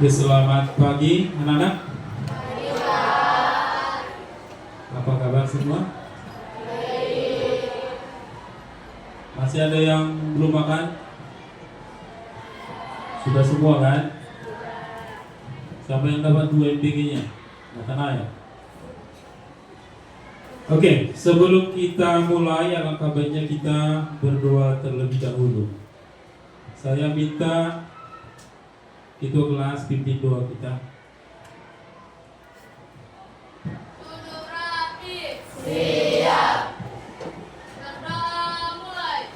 Selamat pagi anak-anak. Apa kabar semua? Masih ada yang belum makan? Sudah semua kan? Siapa yang dapat 2 MBG-nya? Makan ayam. Oke, sebelum kita mulai, alangkah baiknya kita berdoa terlebih dahulu. Saya minta ketua kelas pimpin doa kita. Duduk rapi. Siap. Berdoa mulai.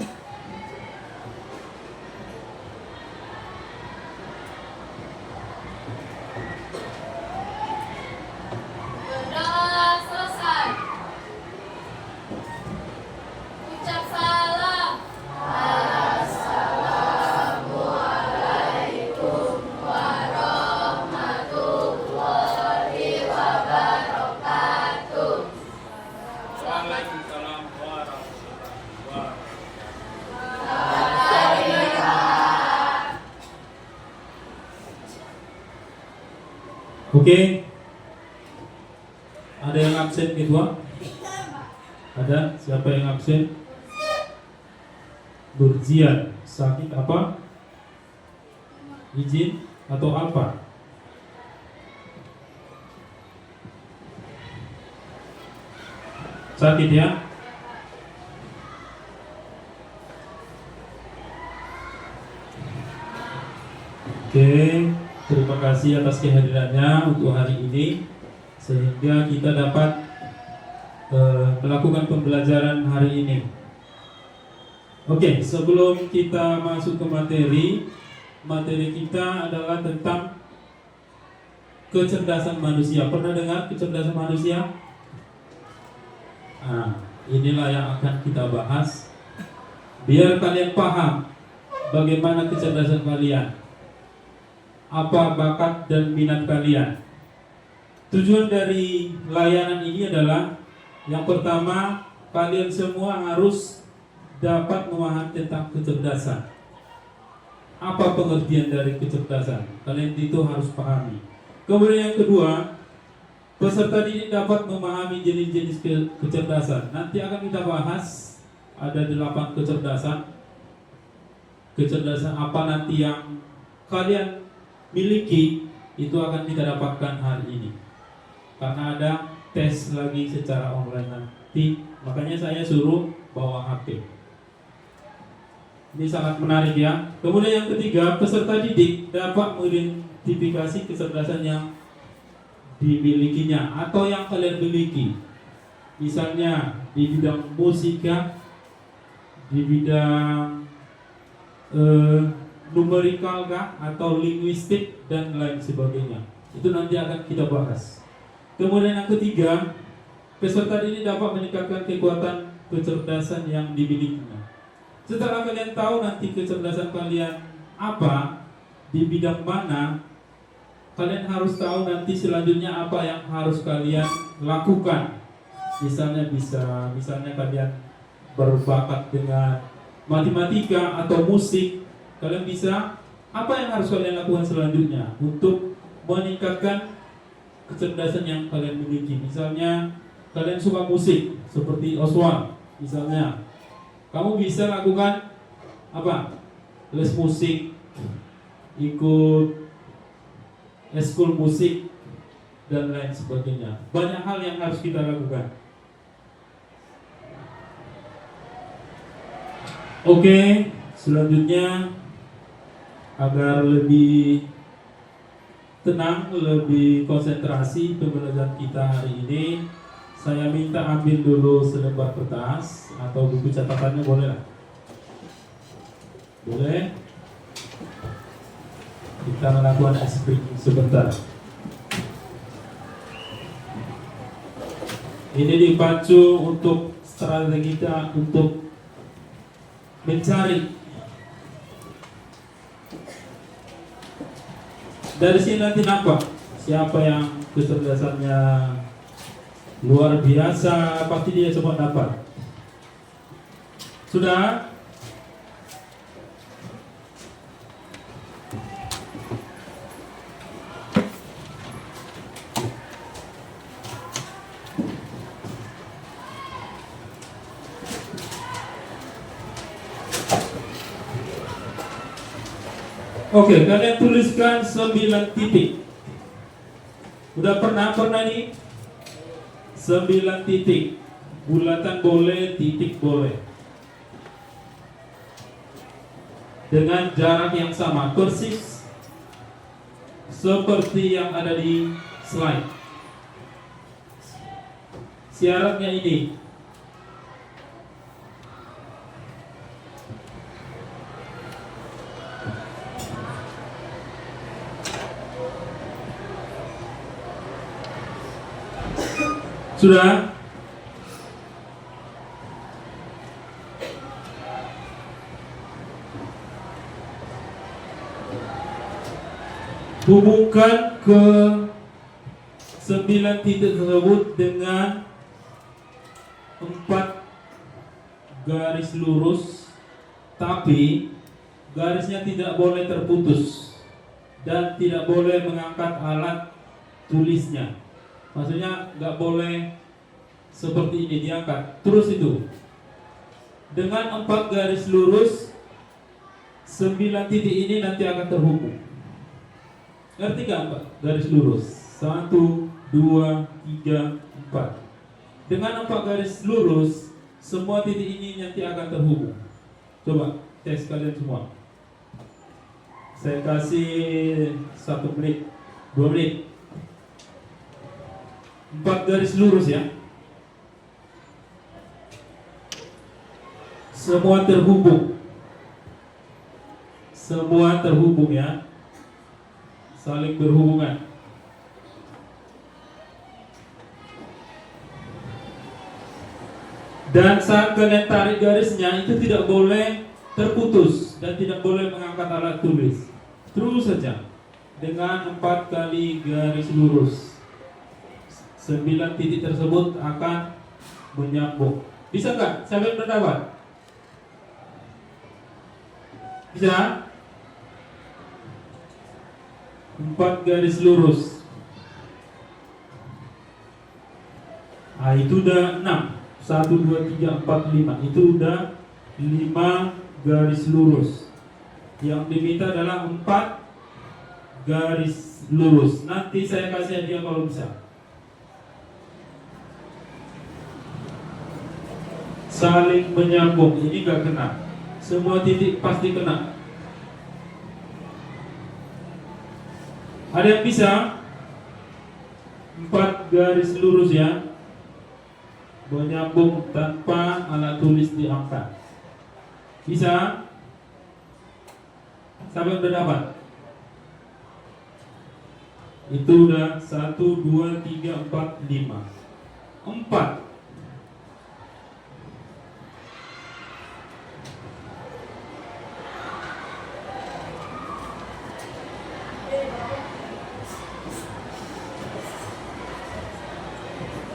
Berdoa selesai. Ucap salam. Assalamualaikum warahmatullahi wabarakatuh. Waalaikumsalam warahmatullahi wabarakatuh. Oke. Ada yang absen ketua? Ada? Siapa yang absen? Nurzian. Sakit apa? Izin atau apa? Sakit ya? Oke, terima kasih atas kehadirannya untuk hari ini, sehingga kita dapat melakukan pembelajaran hari ini. Oke, sebelum kita masuk ke materi kita adalah tentang kecerdasan manusia. Pernah dengar kecerdasan manusia? Nah, inilah yang akan kita bahas, biar kalian paham bagaimana kecerdasan kalian, apa bakat dan minat kalian. Tujuan dari layanan ini adalah, yang pertama, kalian semua harus dapat memahami tentang kecerdasan. Apa pengertian dari kecerdasan? Kalian itu harus pahami. Kemudian yang kedua, peserta didik dapat memahami jenis-jenis kecerdasan. Nanti akan kita bahas, ada 8 kecerdasan. Kecerdasan apa nanti yang kalian miliki, itu akan kita dapatkan hari ini. Karena ada tes lagi secara online nanti, makanya saya suruh bawa HP. Ini sangat menarik ya. Kemudian yang ketiga, peserta didik dapat mengidentifikasi kecerdasan yang dimilikinya atau yang kalian miliki. Misalnya di bidang musika, di bidang numerikal kah, atau linguistik dan lain sebagainya. Itu nanti akan kita bahas. Kemudian yang ketiga, peserta ini dapat meningkatkan kekuatan kecerdasan yang dimilikinya. Setelah kalian tahu nanti kecerdasan kalian apa, di bidang mana, kalian harus tahu nanti selanjutnya apa yang harus kalian lakukan. Misalnya kalian berbakat dengan matematika atau musik, kalian bisa, apa yang harus kalian lakukan selanjutnya untuk meningkatkan kecerdasan yang kalian miliki. Misalnya kalian suka musik seperti Oswald, misalnya kamu bisa lakukan apa? Les musik, ikut eskul musik dan lain sebagainya. Banyak hal yang harus kita lakukan. Oke, selanjutnya agar lebih tenang, lebih konsentrasi pembelajaran kita hari ini, saya minta ambil dulu selembar kertas atau buku catatannya, boleh lah? Boleh? Kita melakukan experiment sebentar. Ini dipacu untuk strategi kita untuk mencari. Dari sini nanti nampak siapa yang kecerdasannya luar biasa, pasti dia semua dapat. Sudah? Oke, kalian tuliskan 9 titik. Udah pernah nih? 9 titik. Bulatan boleh, titik boleh. Dengan jarak yang sama, persis seperti yang ada di slide. Syaratnya ini. Sudah? Hubungkan ke 9 titik tersebut dengan 4 garis lurus, tapi garisnya tidak boleh terputus dan tidak boleh mengangkat alat tulisnya. Maksudnya nggak boleh seperti ini diangkat. Terus itu dengan 4 garis lurus, 9 titik ini nanti akan terhubung. Ngerti gak Pak? Garis lurus 1, 2, 3, 4. Dengan 4 garis lurus, semua titik ini nanti akan terhubung. Coba tes kalian semua. Saya kasih 1 menit, 2 menit. 4 garis lurus ya. Semua terhubung. Semua terhubung ya. Saling berhubungan. Dan saat kalian tarik garisnya itu tidak boleh terputus dan tidak boleh mengangkat alat tulis. Terus saja dengan 4 kali garis lurus. 9 titik tersebut akan menyambung. Bisa nggak? Siapa yang berdapat? Bisa? 4 garis lurus. Itu udah 6. 1, 2, 3, 4, 5. Itu udah 5 garis lurus. Yang diminta adalah 4 garis lurus. Nanti saya kasih hadiah kalau bisa. Saling menyambung. Ini gak kena. Semua titik pasti kena. Ada yang bisa? 4 garis lurus ya, menyambung tanpa alat tulis diangkat. Bisa? Siapa yang udah dapat? Itu udah 1, 2, 3, 4, 5. 4.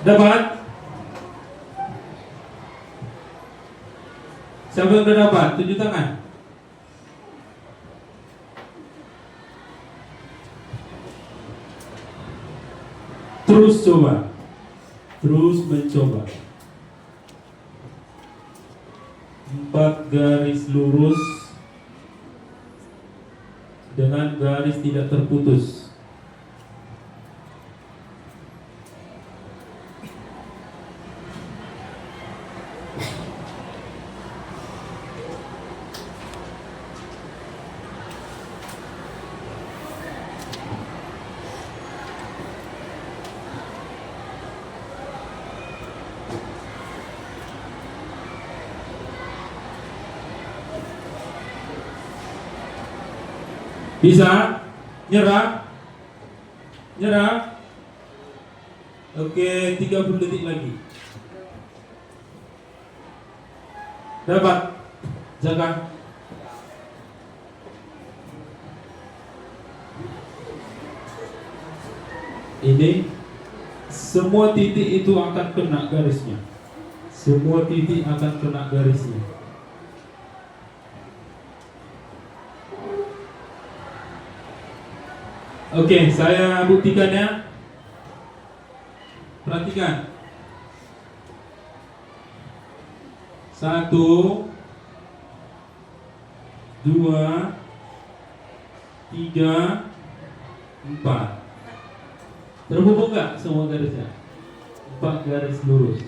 Dapat? Siapa yang udah dapat? Tunjuk tangan. Terus coba. Terus mencoba. 4 garis lurus dengan garis tidak terputus. Bisa? Nyerah? Nyerah? Oke, 30 detik lagi. Dapat? Jaga. Ini semua titik itu akan kena garisnya. Semua titik akan kena garisnya. Oke, saya buktikan ya. Perhatikan. 1, 2, 3, 4. Terhubung nggak semua garisnya? 4 garis lurus.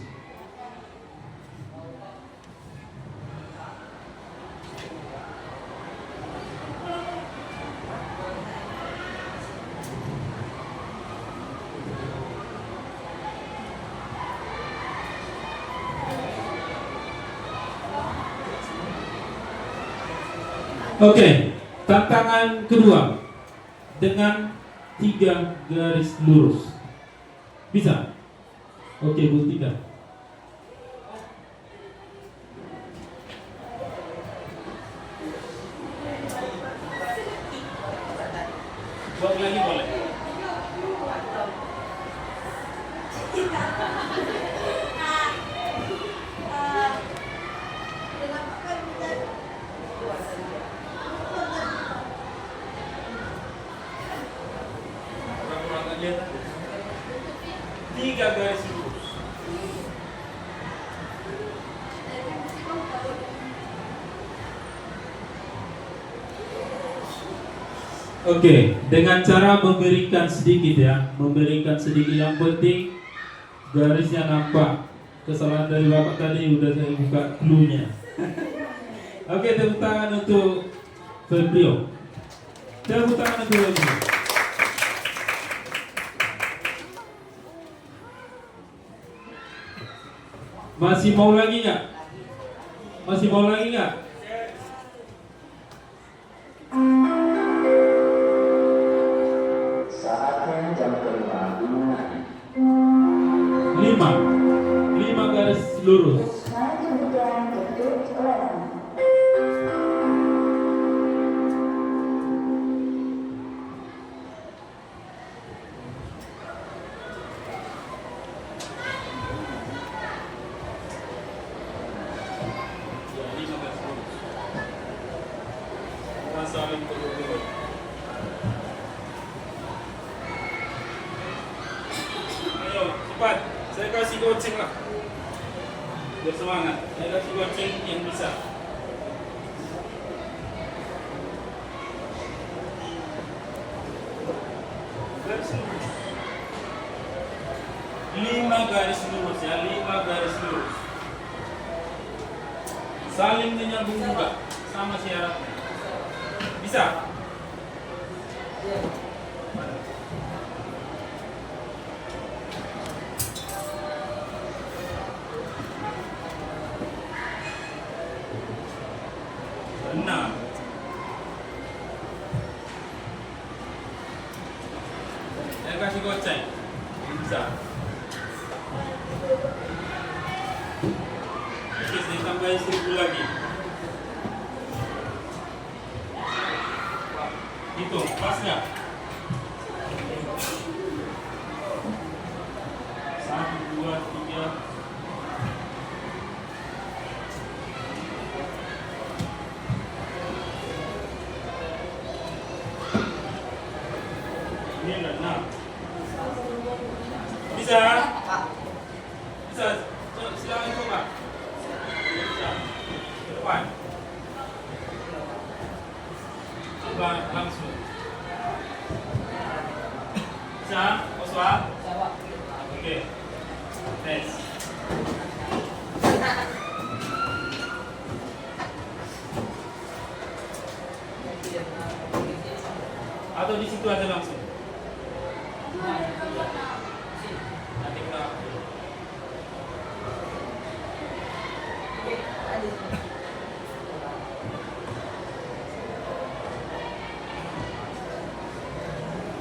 Oke, tantangan kedua dengan 3 garis lurus. Bisa? Oke, buktikan. Buat lagi boleh. Orang-orang lihat 3 garis lurus. Oke, dengan cara memberikan sedikit ya, memberikan sedikit, yang penting garisnya nampak. Kesalahan dari bapak tadi udah saya buka clue-nya. Oke, tepuk tangan untuk Febrio. Tepuk tangan untuk Febrio. Masih mau lagi nggak? Masih mau lagi nggak? Saatnya jam kelima dimulai. 5 garis lurus. Saling berhubungan. Ayo, cepat. Saya kasih coaching lah. Bersemangat. Saya kasih coaching yang bisa. Garis lurus. 5 garis lurus ya, 5 garis lurus. Saling menyambung juga sama syaratnya. Bisa? Enam. Saya kasih goceng. Bisa. Oke, saya tambahin 1000 lagi. Hitung, pas nggak? 1, 2, 3. Ini 6. Bisa? Bisa? Silakan coba. Bisa. Ke depan. Coba langsung. Bisa? Oswa? Oke. Tes. Atau di situ aja langsung. Nanti kita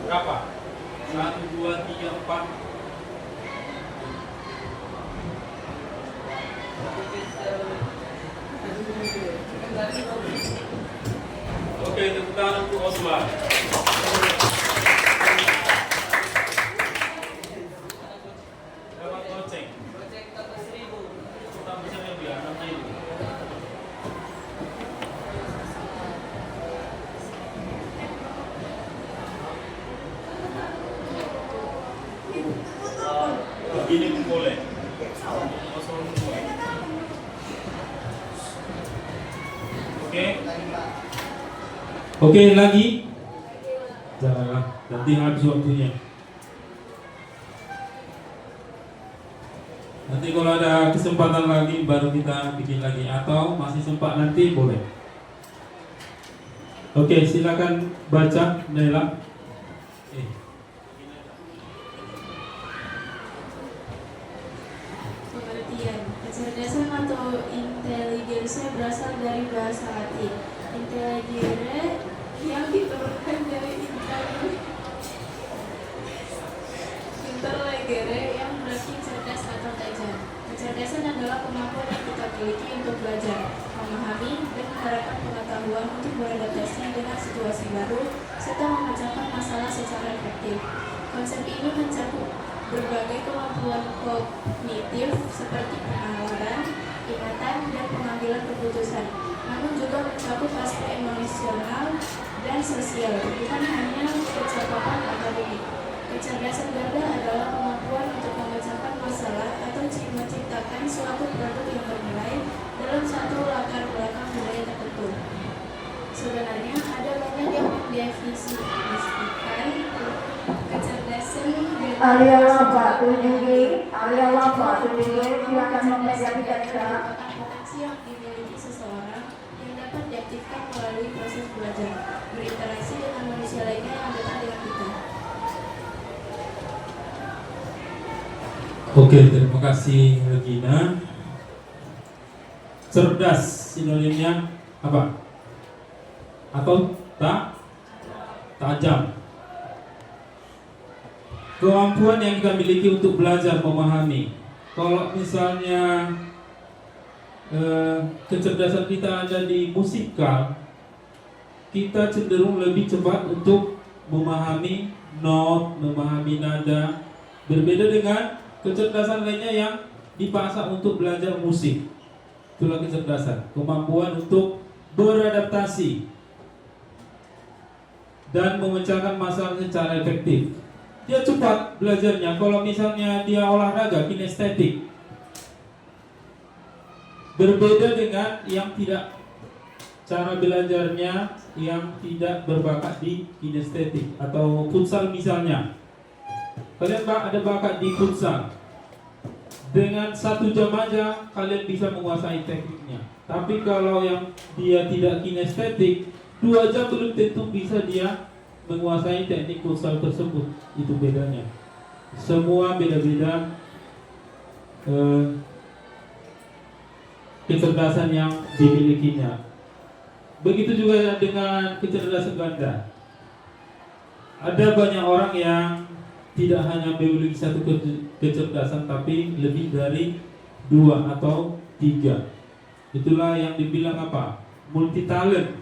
berapa? 1, 2, 3, 4. Oke, tepuk tangan untuk Osman. Dapat goceng. Tambah bisa lebih ya, 6.000. Begini pun boleh. Kosong pun boleh. Oke. Oke, lagi Janganlah, nanti habis waktunya. Nanti kalau ada kesempatan lagi baru kita bikin lagi, atau masih sempat nanti boleh. Oke, silakan baca Nela. Pengertian. Kecerdasan atau inteligensia berasal dari bahasa Latin. Intelligere yang diturunkan dari interlegere yang berarti cerdas atau tajam. Kecerdasan adalah kemampuan yang kita miliki untuk belajar, memahami, dan menerapkan pengetahuan untuk beradaptasi dengan situasi baru serta memecahkan masalah secara efektif. Konsep ini mencakup berbagai kemampuan kognitif seperti penalaran, ingatan, dan pengambilan keputusan, namun juga mencakup aspek emosional dan sosial, bukan hanya kecakapan akademik. Kecerdasan ganda adalah kemampuan untuk memecahkan masalah atau menciptakan suatu produk yang bernilai dalam satu latar belakang budaya tertentu. Sebenarnya ada banyak yang mendefinisikan kecerdasan Area Lapa 7G, area Lapa 7G, silakan memegang bicara. potensi yang dimiliki seseorang yang dapat diaktifkan melalui proses belajar, berinteraksi dengan manusia lainnya yang dekat dengan kita. Oke, terima kasih Regina. Cerdas sinonimnya apa? Atau tajam. Kemampuan yang kita miliki untuk belajar memahami. Kalau misalnya kecerdasan kita ada di musikal, kita cenderung lebih cepat untuk memahami not, memahami nada. Berbeda dengan kecerdasan lainnya yang dipasang untuk belajar musik. Itulah kecerdasan, kemampuan untuk beradaptasi dan memecahkan masalah secara efektif. Dia cepat belajarnya. Kalau misalnya dia olahraga, kinestetik. Berbeda dengan yang tidak, cara belajarnya yang tidak berbakat di kinestetik atau futsal misalnya. Kalian ada bakat di futsal, dengan 1 jam aja kalian bisa menguasai tekniknya. Tapi kalau yang dia tidak kinestetik, 2 jam belum tentu bisa dia menguasai teknik futsal tersebut. Itu bedanya. Semua beda-beda kecerdasan yang dimilikinya. Begitu juga dengan kecerdasan ganda. Ada banyak orang yang tidak hanya memiliki 1 kecerdasan, tapi lebih dari 2 atau 3. Itulah yang dibilang apa? Multi talent.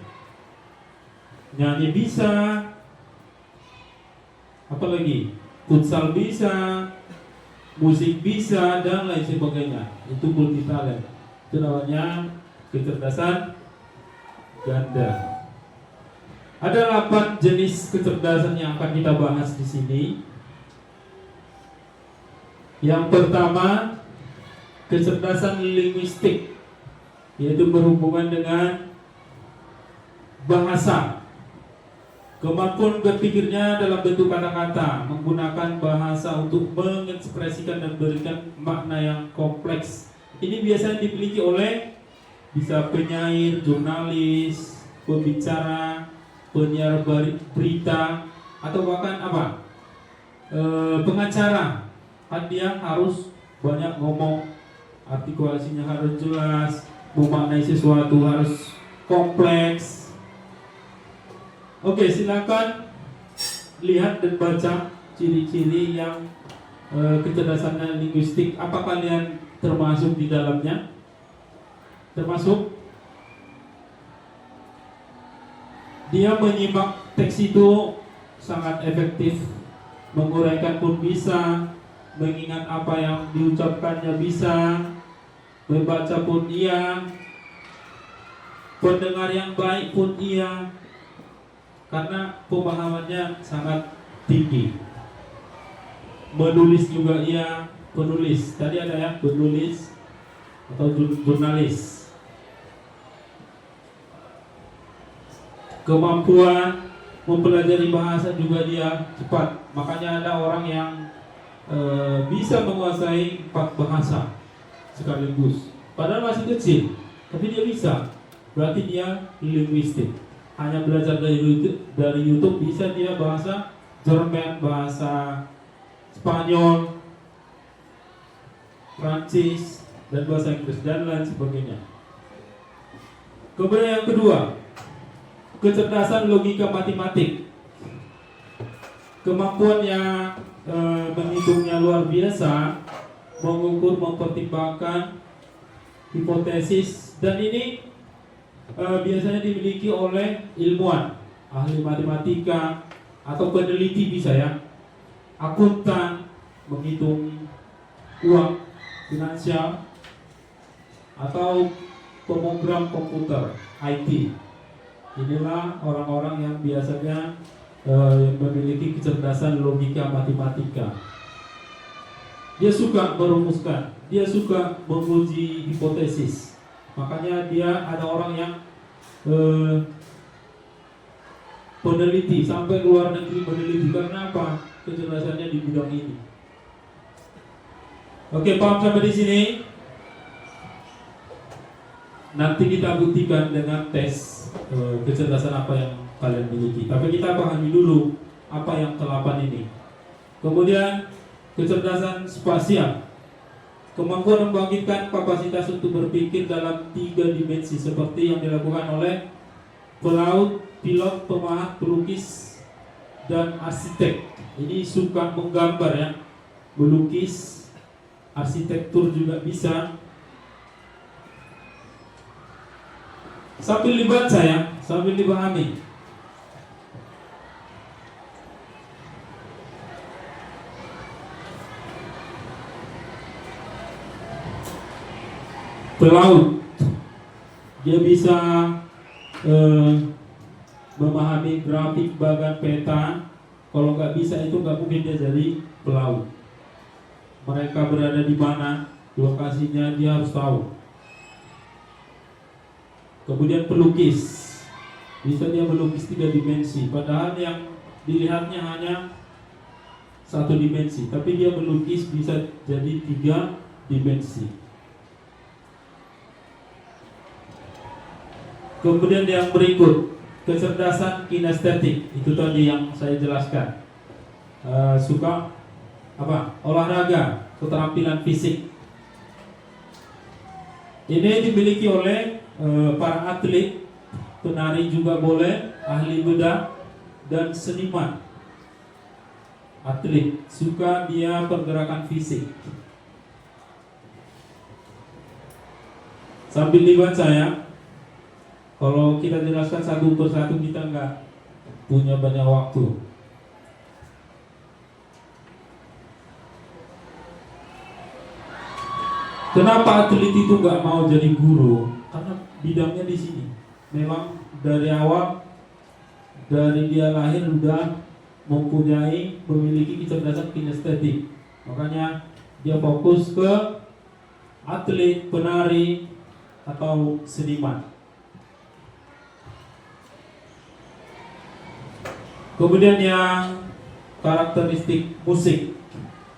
Nyanyi bisa, apalagi futsal bisa, musik bisa, dan lain sebagainya. Itu multi talent. Itu namanya kecerdasan ganda. Ada 8 jenis kecerdasan yang akan kita bahas di sini. Yang pertama, kecerdasan linguistik, yaitu berhubungan dengan bahasa. Kemampuan berpikirnya dalam bentuk kata-kata, menggunakan bahasa untuk mengekspresikan dan berikan makna yang kompleks. Ini biasanya dimiliki oleh bisa penyair, jurnalis, pembicara, penyiar berita, atau bahkan apa? Pengacara. Kan dia harus banyak ngomong, artikulasinya harus jelas, memaknai sesuatu harus kompleks. Oke, silakan lihat dan baca ciri-ciri yang kecerdasan linguistik. Apa kalian termasuk di dalamnya? Termasuk? Dia menyimak teks itu sangat efektif, menguraikan pun bisa, mengingat apa yang diucapkannya bisa, membaca pun iya, pendengar yang baik pun iya, karena pemahamannya sangat tinggi. Menulis juga iya, penulis. Tadi ada ya, penulis atau jurnalis. Kemampuan mempelajari bahasa juga dia cepat. Makanya ada orang yang bisa menguasai 4 bahasa sekaligus. Padahal masih kecil, tapi dia bisa. Berarti dia linguistik. Hanya belajar dari YouTube bisa dia bahasa Jerman, bahasa Spanyol, Prancis, dan bahasa Inggris dan lain sebagainya. Kemudian yang kedua, kecerdasan logika matematik. Kemampuan yang menghitungnya luar biasa, mengukur, mempertimbangkan hipotesis, dan ini biasanya dimiliki oleh ilmuwan, ahli matematika atau peneliti bisa ya, akuntan, menghitung uang finansial, atau pemrogram komputer IT. Inilah orang-orang yang biasanya memiliki kecerdasan logika matematika. Dia suka merumuskan, dia suka menguji hipotesis. Makanya dia ada orang yang peneliti sampai luar negeri meneliti. Karena apa? Kecerdasannya di bidang ini. Oke, paham sampai di sini? Nanti kita buktikan dengan tes kecerdasan apa yang kalian miliki. Tapi kita pahami dulu apa yang ke-8 ini. Kemudian kecerdasan spasial, kemampuan membangkitkan kapasitas untuk berpikir dalam 3 dimensi seperti yang dilakukan oleh pelaut, pilot, pemahat, pelukis, dan arsitek. Ini suka menggambar ya, melukis, arsitektur juga bisa. Sambil dibaca ya, sambil dipahami. Pelaut, dia bisa memahami grafik bagan peta. Kalau nggak bisa itu nggak mungkin dia jadi pelaut. Mereka berada di mana, lokasinya dia harus tahu. Kemudian pelukis, bisa dia melukis 3 dimensi, padahal yang dilihatnya hanya 1 dimensi, tapi dia melukis bisa jadi 3 dimensi. Kemudian yang berikut, kecerdasan kinestetik, itu tadi yang saya jelaskan. Suka apa? Olahraga, keterampilan fisik. Ini dimiliki oleh para atlet, penari juga boleh, ahli bedah, dan seniman. Atlet, suka dia pergerakan fisik. Sambil dibaca ya. Kalau kita jelaskan satu persatu kita nggak punya banyak waktu. Kenapa atlet itu nggak mau jadi guru? Karena bidangnya di sini. Memang dari awal, dari dia lahir sudah memiliki kecerdasan kinestetik. Makanya dia fokus ke atlet, penari, atau seniman. Kemudian yang karakteristik musik,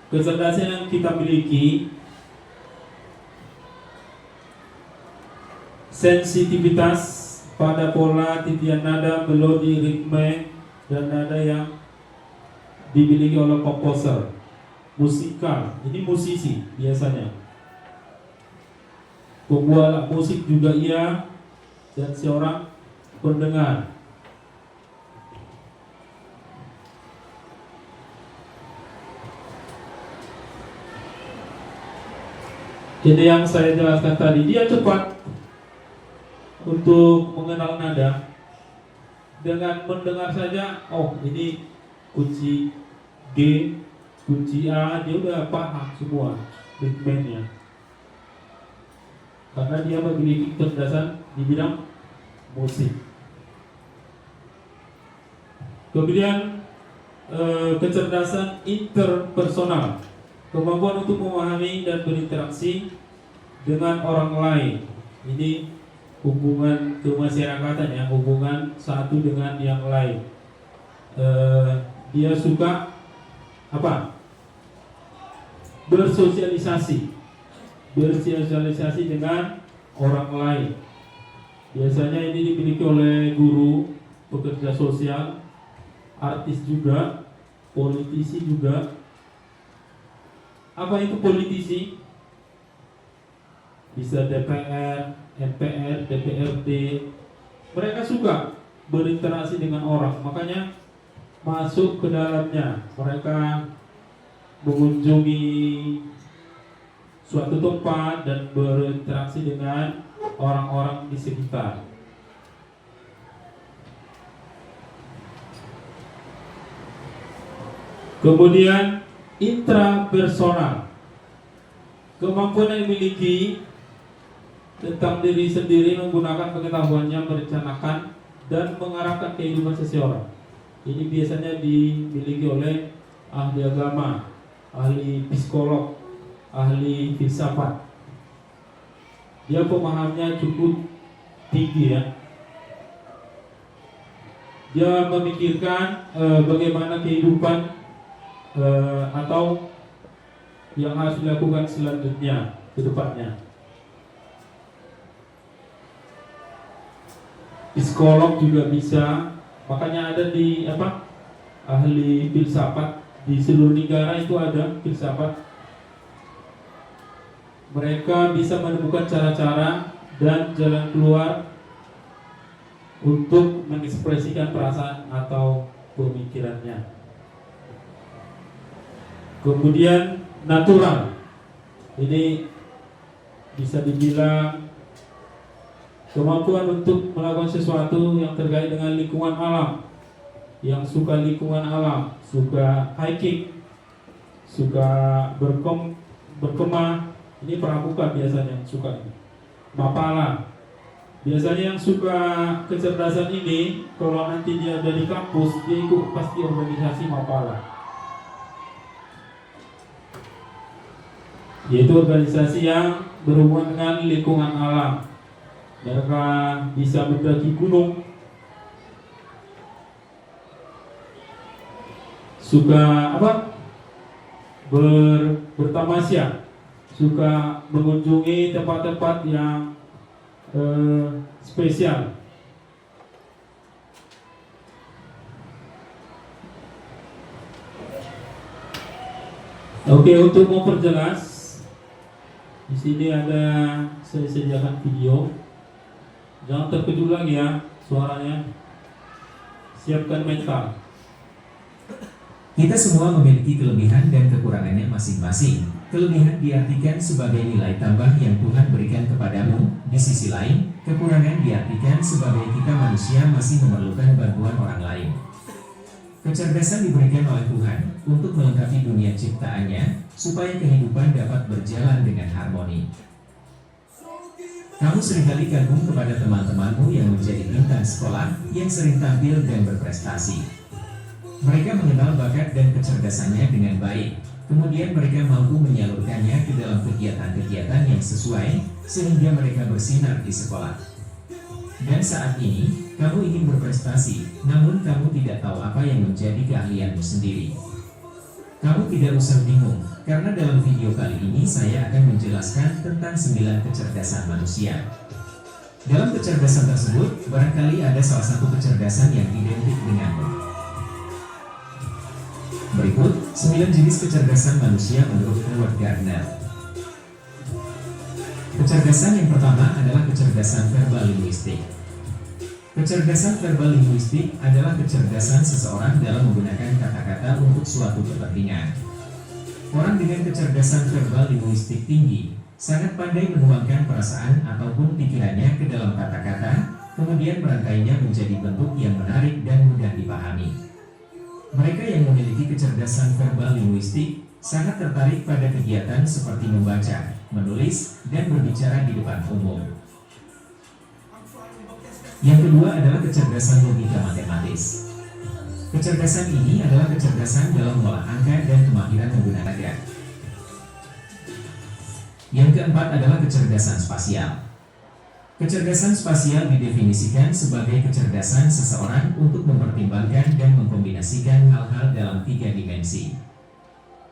kecerdasan yang kita miliki, sensitivitas pada pola, titian nada, melodi, ritme, dan nada yang dimiliki oleh komposer. Musikal, ini musisi biasanya. Pembuat musik juga ia, dan seorang pendengar. Jadi yang saya jelaskan tadi, dia cepat untuk mengenal nada. Dengan mendengar saja, oh ini kunci G, kunci A, dia udah paham semua ritmenya. Karena dia memiliki kecerdasan di bidang musik. Kemudian kecerdasan interpersonal, kemampuan untuk memahami dan berinteraksi dengan orang lain. Ini hubungan kemasyarakatan ya, hubungan satu dengan yang lain. dia suka apa? Bersosialisasi dengan orang lain. Biasanya ini dimiliki oleh guru, pekerja sosial, artis juga, politisi juga. Apa itu politisi? Bisa DPR, MPR, DPRD. Mereka suka berinteraksi dengan orang, makanya masuk ke dalamnya. Mereka mengunjungi suatu tempat dan berinteraksi dengan orang-orang di sekitar. Kemudian intrapersonal, kemampuan yang dimiliki tentang diri sendiri, menggunakan pengetahuannya merencanakan dan mengarahkan kehidupan seseorang. Ini biasanya dimiliki oleh ahli agama, ahli psikolog, ahli filsafat. Dia pemahamannya cukup tinggi ya. Dia memikirkan bagaimana kehidupan atau yang harus dilakukan selanjutnya ke depannya. Psikolog juga bisa, makanya ada di ahli filsafat di seluruh negara itu ada filsafat. Mereka bisa menemukan cara-cara dan jalan keluar untuk mengekspresikan perasaan atau pemikirannya. Kemudian natural, ini bisa dibilang kemampuan untuk melakukan sesuatu yang terkait dengan lingkungan alam. Yang suka lingkungan alam, suka hiking, suka berkemah, ini pramuka biasanya yang suka ini. Mapala, biasanya yang suka kecerdasan ini, kalau nanti dia ada di kampus, dia ikut pasti organisasi Mapala, yaitu organisasi yang berhubungan dengan lingkungan alam. Mereka bisa mendaki gunung, suka bertamasya, suka mengunjungi tempat-tempat yang spesial. Oke, untuk memperjelas, di sini ada saya sediakan video. Jangan terkejut lagi ya suaranya. Siapkan mental. Kita semua memiliki kelebihan dan kekurangannya masing-masing. Kelebihan diartikan sebagai nilai tambah yang Tuhan berikan kepadamu. Di sisi lain, kekurangan diartikan sebagai kita manusia masih memerlukan bantuan orang lain. Kecerdasan diberikan oleh Tuhan untuk melengkapi dunia ciptaannya, supaya kehidupan dapat berjalan dengan harmoni. Kamu seringkali kagum kepada teman-temanmu yang menjadi bintang sekolah, yang sering tampil dan berprestasi. Mereka mengenal bakat dan kecerdasannya dengan baik. Kemudian mereka mampu menyalurkannya ke dalam kegiatan-kegiatan yang sesuai, sehingga mereka bersinar di sekolah. Dan saat ini, kamu ingin berprestasi, namun kamu tidak tahu apa yang menjadi keahlianmu sendiri. Kamu tidak usah bingung, karena dalam video kali ini saya akan menjelaskan tentang 9 kecerdasan manusia. Dalam kecerdasan tersebut, barangkali ada salah satu kecerdasan yang identik denganmu. Berikut 9 jenis kecerdasan manusia menurut Howard Gardner. Kecerdasan yang pertama adalah kecerdasan verbal linguistik. Kecerdasan verbal linguistik adalah kecerdasan seseorang dalam menggunakan kata-kata untuk suatu kepentingan. Orang dengan kecerdasan verbal linguistik tinggi sangat pandai menuangkan perasaan ataupun pikirannya ke dalam kata-kata, kemudian merangkainya menjadi bentuk yang menarik dan mudah dipahami. Mereka yang memiliki kecerdasan verbal linguistik sangat tertarik pada kegiatan seperti membaca, menulis, dan berbicara di depan umum. Yang kedua adalah kecerdasan logika matematis. Kecerdasan ini adalah kecerdasan dalam mengolah angka dan kemahiran menggunakan data. Yang keempat adalah kecerdasan spasial. Kecerdasan spasial didefinisikan sebagai kecerdasan seseorang untuk mempertimbangkan dan mengkombinasikan mengkombinasikan hal-hal dalam 3 dimensi.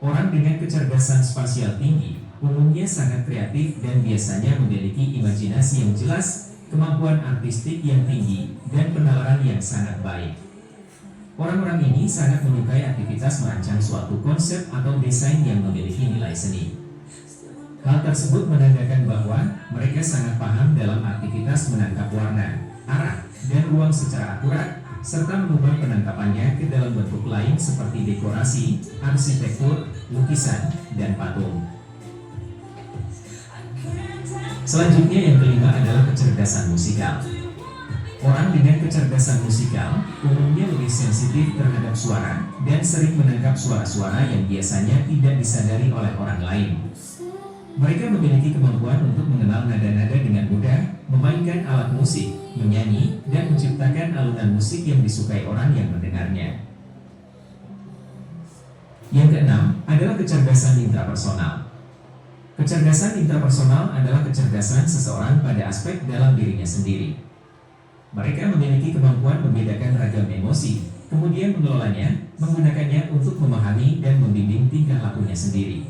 Orang dengan kecerdasan spasial tinggi umumnya sangat kreatif dan biasanya memiliki imajinasi yang jelas, kemampuan artistik yang tinggi, dan penalaran yang sangat baik. Orang-orang ini sangat menyukai aktivitas merancang suatu konsep atau desain yang memiliki nilai seni. Hal tersebut menandakan bahwa mereka sangat paham dalam aktivitas menangkap warna, arah, dan ruang secara akurat, serta mengubah penangkapannya ke dalam bentuk lain seperti dekorasi, arsitektur, lukisan, dan patung. Selanjutnya yang kelima adalah kecerdasan musikal. Orang dengan kecerdasan musikal umumnya lebih sensitif terhadap suara dan sering menangkap suara-suara yang biasanya tidak disadari oleh orang lain. Mereka memiliki kemampuan untuk mengenal nada-nada dengan mudah, memainkan alat musik, menyanyi, dan menciptakan alunan musik yang disukai orang yang mendengarnya. Yang keenam adalah kecerdasan intrapersonal. Kecerdasan intrapersonal adalah kecerdasan seseorang pada aspek dalam dirinya sendiri. Mereka memiliki kemampuan membedakan ragam emosi, kemudian mengelolanya, menggunakannya untuk memahami dan membimbing tingkah lakunya sendiri.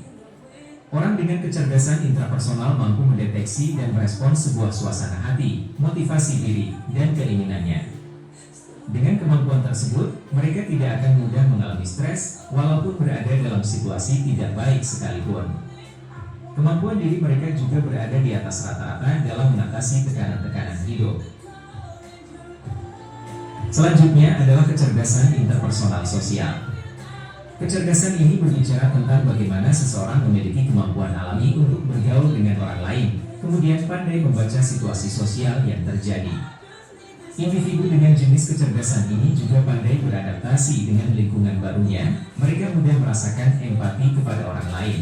Orang dengan kecerdasan intrapersonal mampu mendeteksi dan merespons sebuah suasana hati, motivasi diri, dan keinginannya. Dengan kemampuan tersebut, mereka tidak akan mudah mengalami stres, walaupun berada dalam situasi tidak baik sekalipun. Kemampuan diri mereka juga berada di atas rata-rata dalam mengatasi tekanan-tekanan hidup. Selanjutnya adalah kecerdasan interpersonal sosial. Kecerdasan ini berbicara tentang bagaimana seseorang memiliki kemampuan alami untuk bergaul dengan orang lain, kemudian pandai membaca situasi sosial yang terjadi. Individu dengan jenis kecerdasan ini juga pandai beradaptasi dengan lingkungan barunya. Mereka mudah merasakan empati kepada orang lain.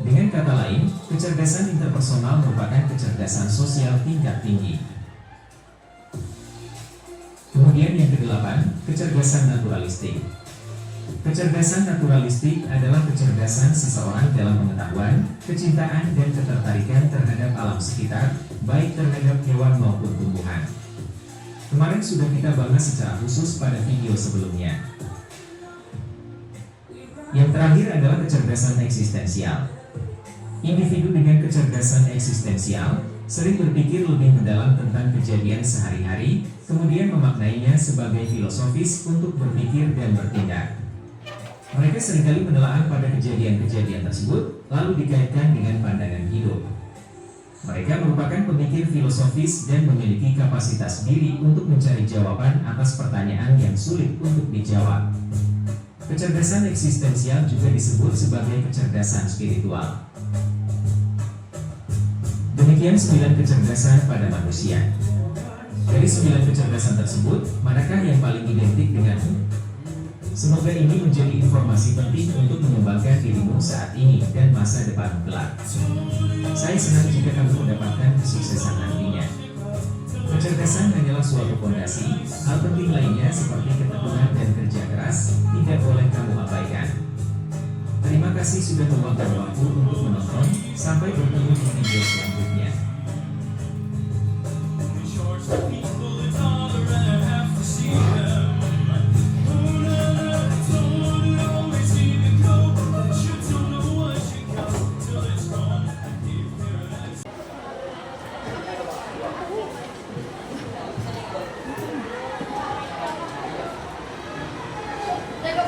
Dengan kata lain, kecerdasan interpersonal merupakan kecerdasan sosial tingkat tinggi. Kemudian yang kedelapan, kecerdasan naturalistik. Kecerdasan naturalistik adalah kecerdasan seseorang dalam pengetahuan, kecintaan, dan ketertarikan terhadap alam sekitar, baik terhadap hewan maupun tumbuhan. Kemarin sudah kita bahas secara khusus pada video sebelumnya. Yang terakhir adalah kecerdasan eksistensial. Individu dengan kecerdasan eksistensial sering berpikir lebih mendalam tentang kejadian sehari-hari, kemudian memaknainya sebagai filosofis untuk berpikir dan bertindak. Mereka seringkali menelaah pada kejadian-kejadian tersebut, lalu dikaitkan dengan pandangan hidup. Mereka merupakan pemikir filosofis dan memiliki kapasitas diri untuk mencari jawaban atas pertanyaan yang sulit untuk dijawab. Kecerdasan eksistensial juga disebut sebagai kecerdasan spiritual. Demikian 9 kecerdasan pada manusia. Dari 9 kecerdasan tersebut, manakah yang paling identik denganmu? Semoga ini menjadi informasi penting untuk mengembangkan dirimu saat ini dan masa depan kelak. Saya senang jika kamu mendapatkan kesuksesan nantinya. Kecerdasan hanyalah suatu fondasi. Hal penting lainnya seperti ketekunan dan kerja keras tidak boleh kamu abaikan. Terima kasih sudah meluangkan waktu untuk menonton. Sampai bertemu di video selanjutnya.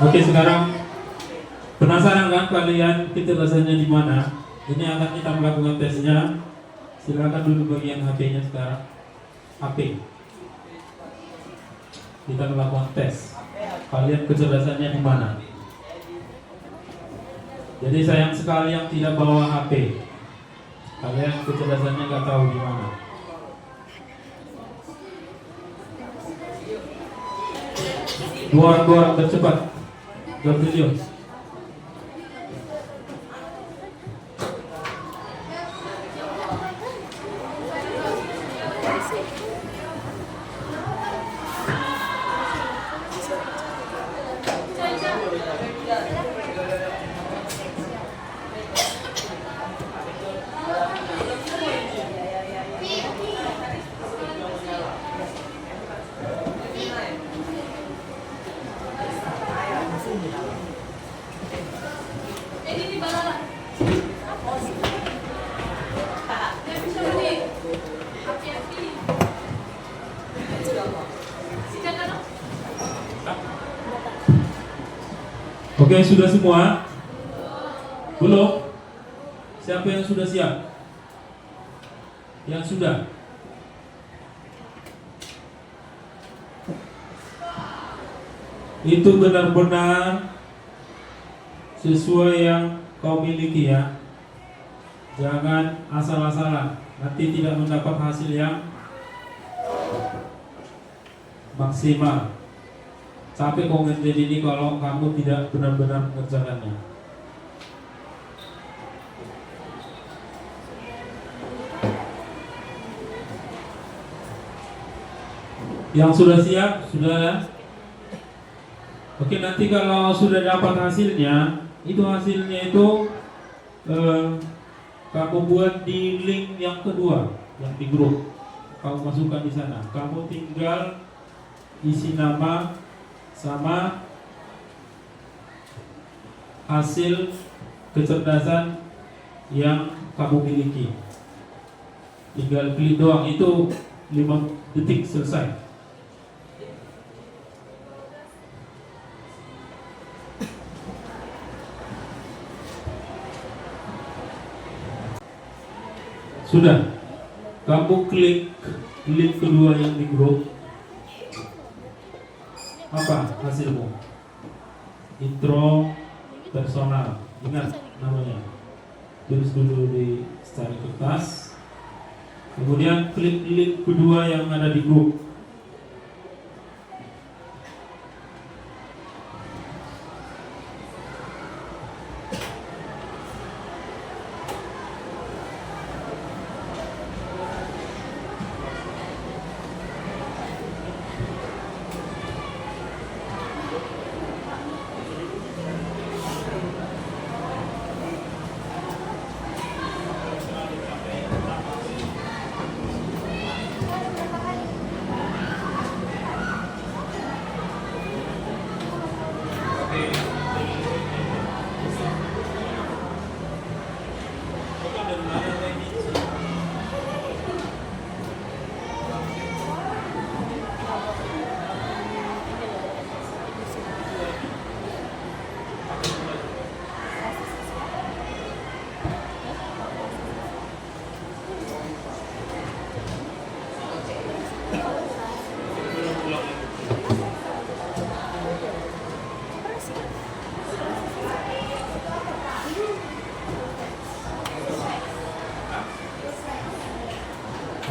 Oke, sekarang penasaran kan kalian kecerdasannya di mana? Ini akan kita melakukan tesnya. Silakan dulu bagian HP-nya sekarang. HP. Kita melakukan tes. Kalian kecerdasannya di mana? Jadi sayang sekali yang tidak bawa HP. Kalian kecerdasannya nggak tahu di mana. Dua orang bercepat. Video. Oke, sudah semua? Belum? Siapa yang sudah siap? Yang sudah? Itu benar-benar sesuai yang kau miliki ya. Jangan asal-asalan, nanti tidak mendapat hasil yang maksimal. Capek kau menjadi ini kalau kamu tidak benar-benar mengerjakannya. Yang sudah siap, sudah ya? Oke, nanti kalau sudah dapat hasilnya, itu kamu buat di link yang kedua, yang di grup. Kamu masukkan di sana. Kamu tinggal isi nama sama hasil kecerdasan yang kamu miliki. Tinggal klik doang, itu 5 detik selesai. Sudah, kamu klik link kedua yang di grup. Apa hasilmu? Intro personal. Ingat namanya. Tulis dulu di secara kertas. Kemudian klik link kedua yang ada di grup.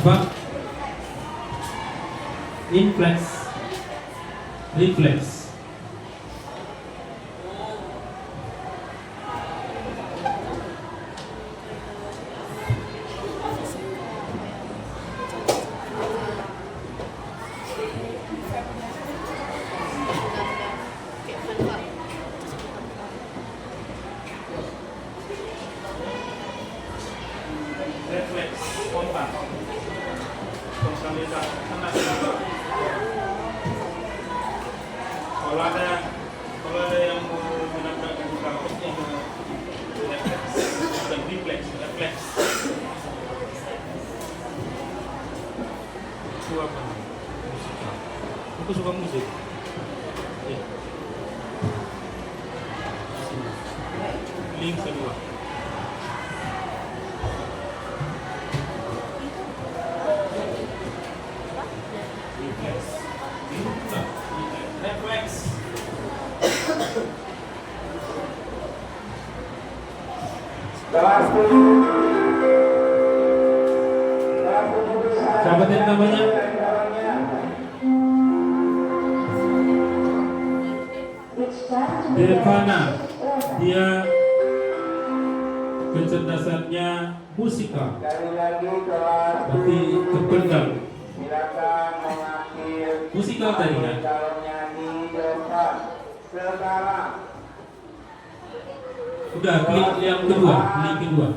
Apa? Inflex, reflex. Refleks spontan. Spontanitas tenang. Kalau ada yang mau menambahkan kaosnya refleks dan refleks. Itu apa? Musik. Aku suka musik. Ya. Link kedua. Refleks. Siapa tadi namanya? Devana. Dia kecerdasannya musikal. Berarti terpendam. Musikal tadi kan? Udah, klik yang kedua, link kedua.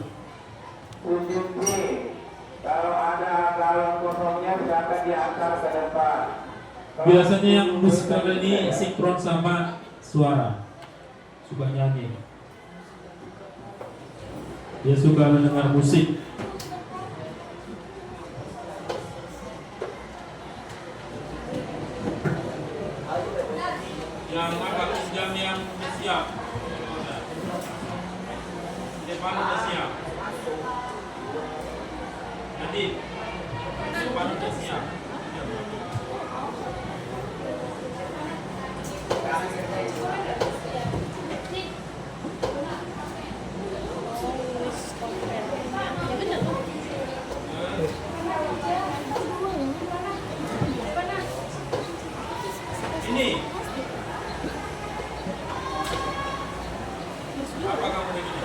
Kalau ada galon kosongnya silakan diantar ke depan. Biasanya yang musikal ini sinkron sama suara. Suka nyanyi. Dia suka mendengar musik. Yang akan pinjam yang siap. Depan udah siap. Nanti depan udah siap. Ini apa kamu begini?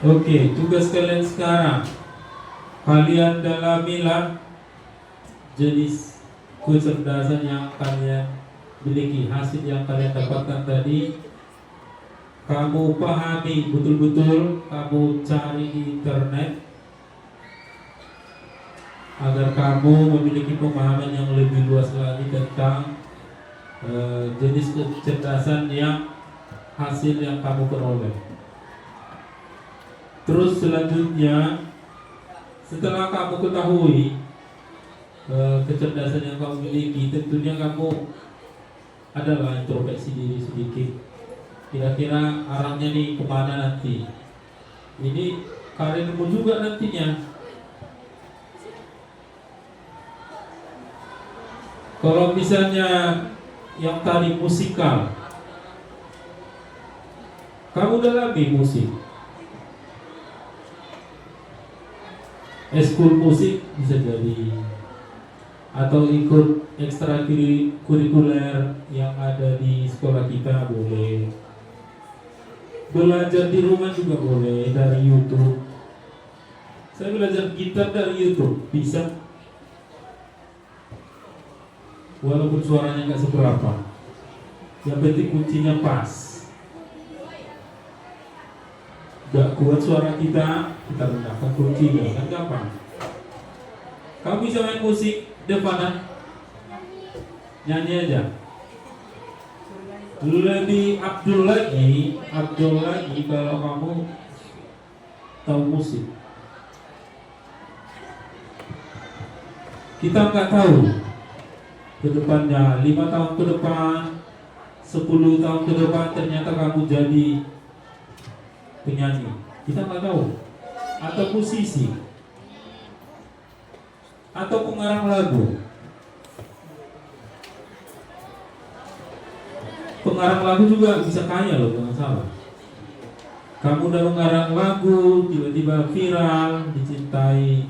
Oke, tugas kalian sekarang, kalian dalamilah jenis kecerdasan yang kalian miliki, hasil yang kalian dapatkan tadi. Kamu pahami betul-betul, kamu cari di internet agar kamu memiliki pemahaman yang lebih luas lagi tentang jenis kecerdasan yang hasil yang kamu peroleh. Terus selanjutnya, setelah kamu ketahui kecerdasan yang kamu miliki, tentunya kamu adalah introspeksi diri sedikit. Kira-kira arahnya nih kemana nanti? Ini karirmu juga nantinya. Kalau misalnya yang tadi musikal, kamu dalami musik, eskul musik bisa jadi, atau ikut ekstrakurikuler yang ada di sekolah kita boleh. Belajar di rumah juga boleh dari YouTube. Saya belajar gitar dari YouTube, bisa. Walaupun suaranya nggak seberapa, yang penting kuncinya pas. Gak kuat suara kita rendahkan kuncinya, kan gampang. Kamu bisa main musik depanan, nyanyi aja. Lebih Abdul lagi kalau kamu tahu musik. Kita nggak tahu ke depannya, 5 tahun ke depan, 10 tahun ke depan ternyata kamu jadi penyanyi. Kita nggak tahu. Atau musisi, atau pengarang lagu. Pengarang lagu juga bisa kaya loh, jangan salah. Kamu udah mengarang lagu, tiba-tiba viral, dicintai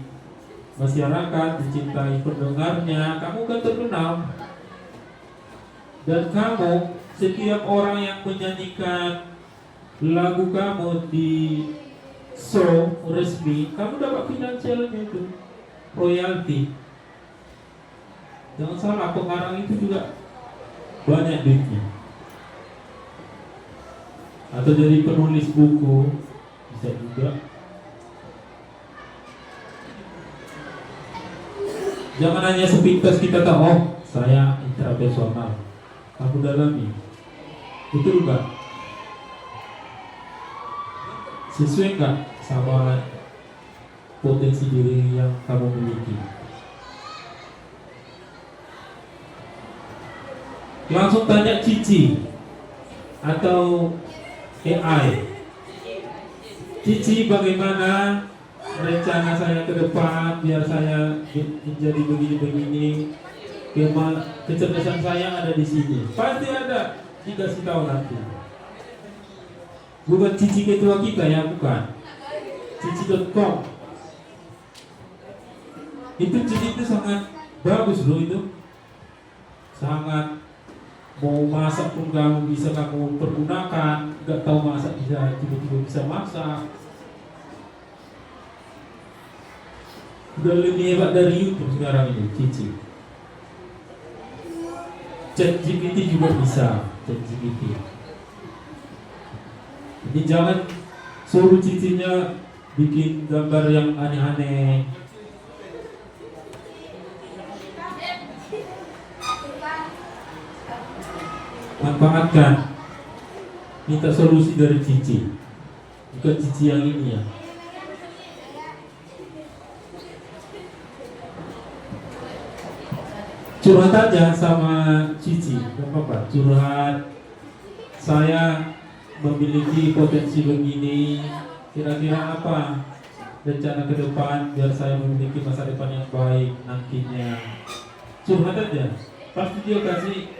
masyarakat, dicintai pendengarnya, kamu kan terkenal. Dan kamu, setiap orang yang menyanyikan lagu kamu di show resmi, kamu dapat finansialnya itu, royalti. Jangan salah, pengarang itu juga banyak duitnya. Atau jadi penulis buku bisa juga. Jangan hanya sepintas kita tahu, oh saya intrapersonal. Aku dalami, betul nggak? Sesuai nggak sama potensi diri yang kamu miliki? Langsung tanya Cici atau AI. Cici, bagaimana rencana saya ke depan biar saya menjadi begini-begini? Kecerdasan saya ada di sini. Pasti ada, dikasih tahu nanti. Bukan Cici ketua kita ya, bukan. Cici.com. Itu Cici itu sangat bagus loh itu. Sangat. Mau masak pun kamu bisa kamu pergunakan. Gak tahu masak bisa tiba-tiba bisa masak. Udah lebih hebat dari YouTube sekarang ini Cici. ChatGPT juga bisa. ChatGPT. Jadi jangan suruh Cicinya bikin gambar yang aneh-aneh. Manfaatkan, minta solusi dari Cici, bukan Cici yang ini ya. curhat aja sama Cici, gak apa-apa. Curhat, saya memiliki potensi begini, kira-kira apa rencana ke depan biar saya memiliki masa depan yang baik nantinya. Curhat aja, pasti dia kasih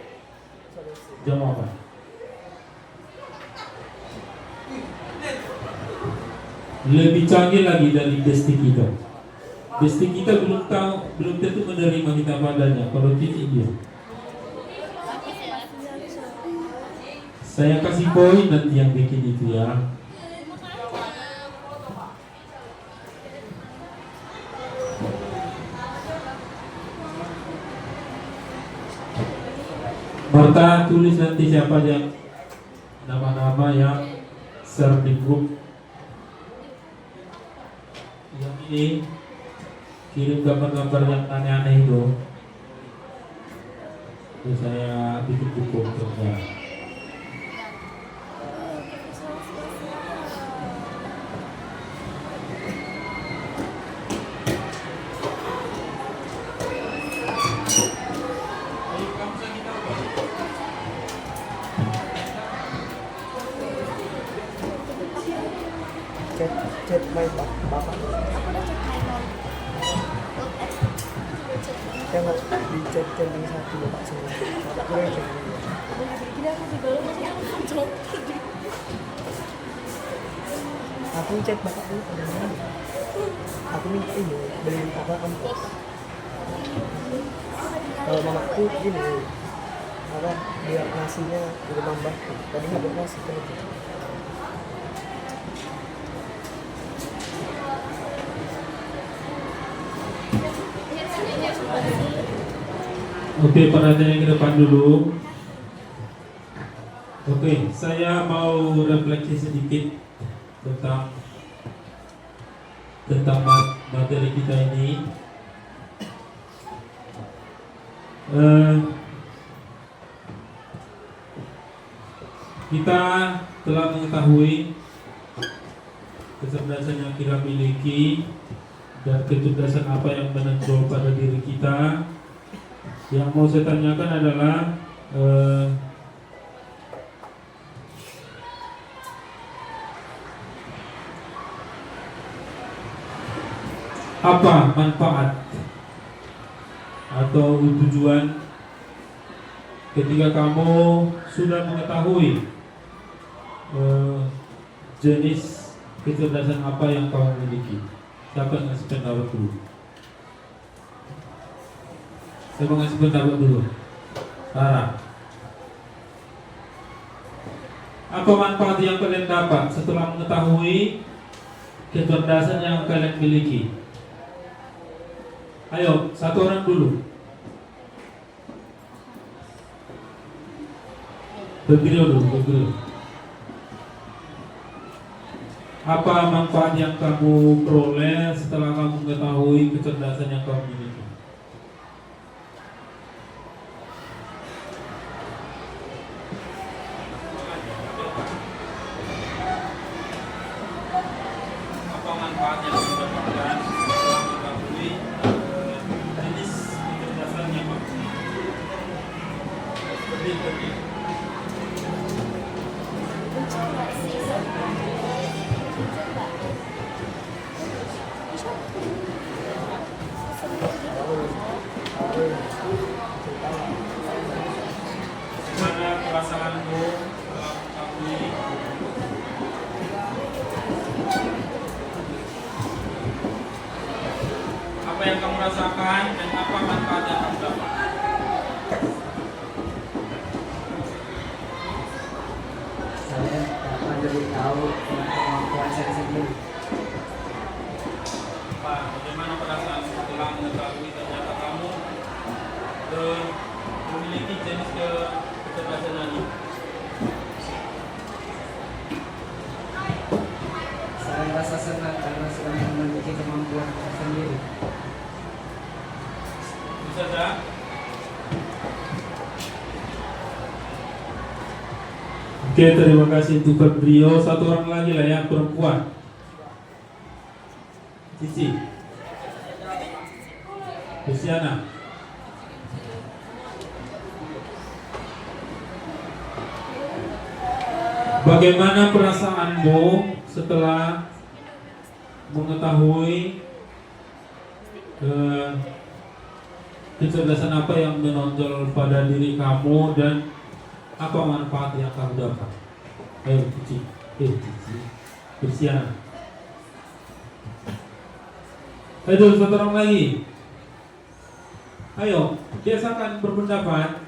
jawaban. Lebih canggih lagi dari besti kita. Besti kita belum tahu, belum tentu menerima kita padanya. Kalau Cici dia, saya kasih poin nanti yang bikin itu ya. Marta tulis nanti siapa yang nama-nama yang share di grup. Yang ini kirim gambar-gambar yang aneh-aneh itu. Terus saya bikin buku untuknya. Chat main bapak. Jangan di chat yang satu bapak semua. Bapak boleh chat. Aku chat bapak dulu. Aku minta ini beli apa kamu? Kalau mamaku gini, apa biar nasinya bertambah. Tadi nggak ada nasi kan? Oke, perhatian yang ke depan dulu. Oke, saya mau refleksi sedikit tentang materi kita ini. Kita telah mengetahui kecerdasan yang kita miliki dan kecerdasan apa yang menonjol pada diri kita. Yang mau saya tanyakan adalah apa manfaat atau tujuan ketika kamu sudah mengetahui jenis kecerdasan apa yang kamu miliki? Siapa yang ngasih pendapat dulu? Saya mau ngasih pendapat dulu. Sarah, apa manfaat yang kalian dapat setelah mengetahui kecerdasan yang kalian miliki? Ayo, satu orang dulu. Berdiri dulu, berdiri. Apa manfaat yang kamu peroleh setelah kamu mengetahui kecerdasan yang kamu miliki? Apa manfaat yang kamu dapatkan setelah mengetahui jenis kecerdasan yang kamu miliki? Bagaimana perasaanmu setelah mengetahui apa yang kamu rasakan dan apa manfaat yang kamu dapat? Saya akan lebih tahu kemampuan saya sendiri. Pak, bagaimana perasaan setelah mengetahui ternyata kamu memiliki jenis kecerdasan ini? Saya merasa senang karena sudah memiliki kemampuan sendiri. Bisa tak? Oke, terima kasih untuk Febrio. Satu orang lagi lah yang perempuan. Cici, Luciana. Bagaimana perasaanmu setelah mengetahui kecerdasan apa yang menonjol pada diri kamu dan apa manfaat yang kamu dapat? Ayo Cici, Bersiana. Ayo satu orang lagi. Ayo, biasakan berpendapat.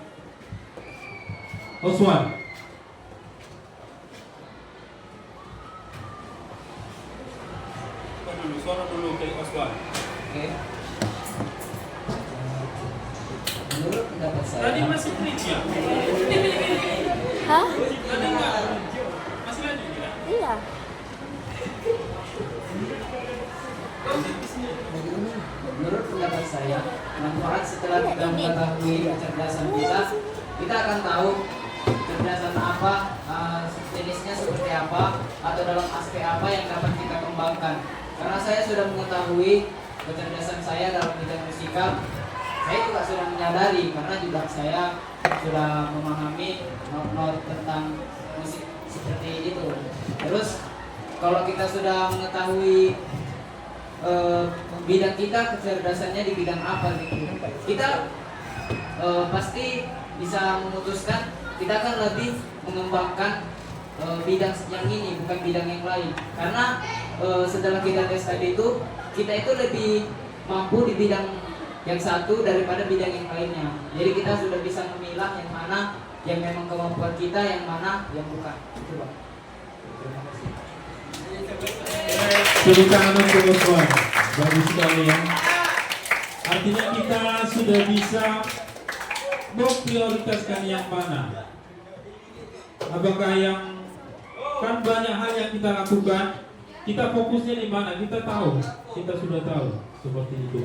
Oswan. Suara dulu ke Oswan. Oke. Menurut pendapat saya. Tadi masih preach ya? Hah? Ada nggak? Masih lanjut ya? Iya. Menurut pendapat saya, manfaat setelah kita mengetahui kecerdasan kita akan tahu kecerdasan apa, jenisnya seperti apa, atau dalam aspek apa yang dapat kita kembangkan. Karena saya sudah mengetahui kecerdasan saya dalam bidang musikal, saya juga sudah menyadari karena juga saya sudah memahami not-not tentang musik seperti itu. Terus kalau kita sudah mengetahui bidang kita kecerdasannya di bidang apa gitu, kita pasti bisa memutuskan kita akan lebih mengembangkan bidang yang ini bukan bidang yang lain. Karena setelah kita tes tadi itu kita itu lebih mampu di bidang yang satu daripada bidang yang lainnya. Jadi kita sudah bisa memilah yang mana yang memang kemampuan kita, yang mana yang bukan. Itu Bang. Terima kasih. Tepuk tangan untuk Oswan. Bagus sekali ya. Artinya kita sudah bisa memprioritaskan yang mana. Apakah yang kan banyak hal yang kita lakukan, kita fokusnya di mana? Kita tahu, kita sudah tahu seperti itu.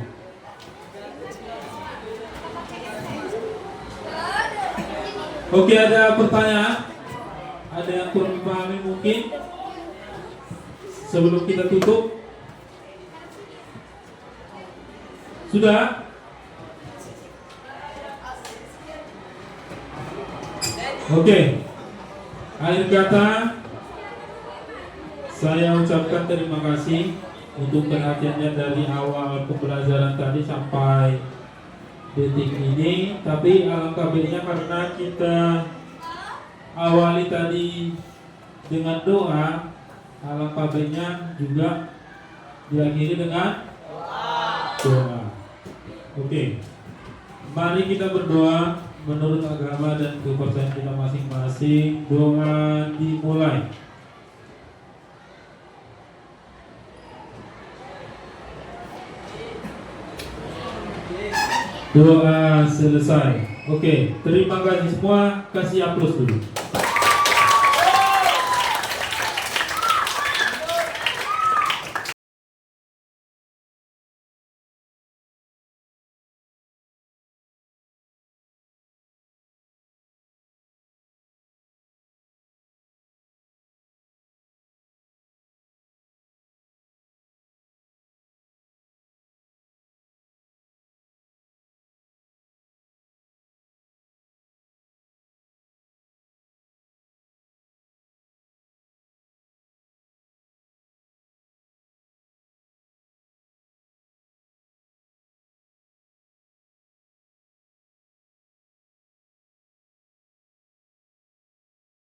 Oke, ada pertanyaan? Ada yang kurang dipahami mungkin? Sebelum kita tutup, sudah? Oke, akhir kata saya ucapkan terima kasih untuk perhatiannya dari awal pembelajaran tadi sampai detik ini. Tapi alangkah baiknya karena kita awali tadi dengan doa, alangkah baiknya juga diakhiri dengan doa. Oke, mari kita berdoa menurut agama dan kepercayaan kita masing-masing. Doa dimulai. Doa selesai. Oke, terima kasih semua. Kasih aplaus dulu.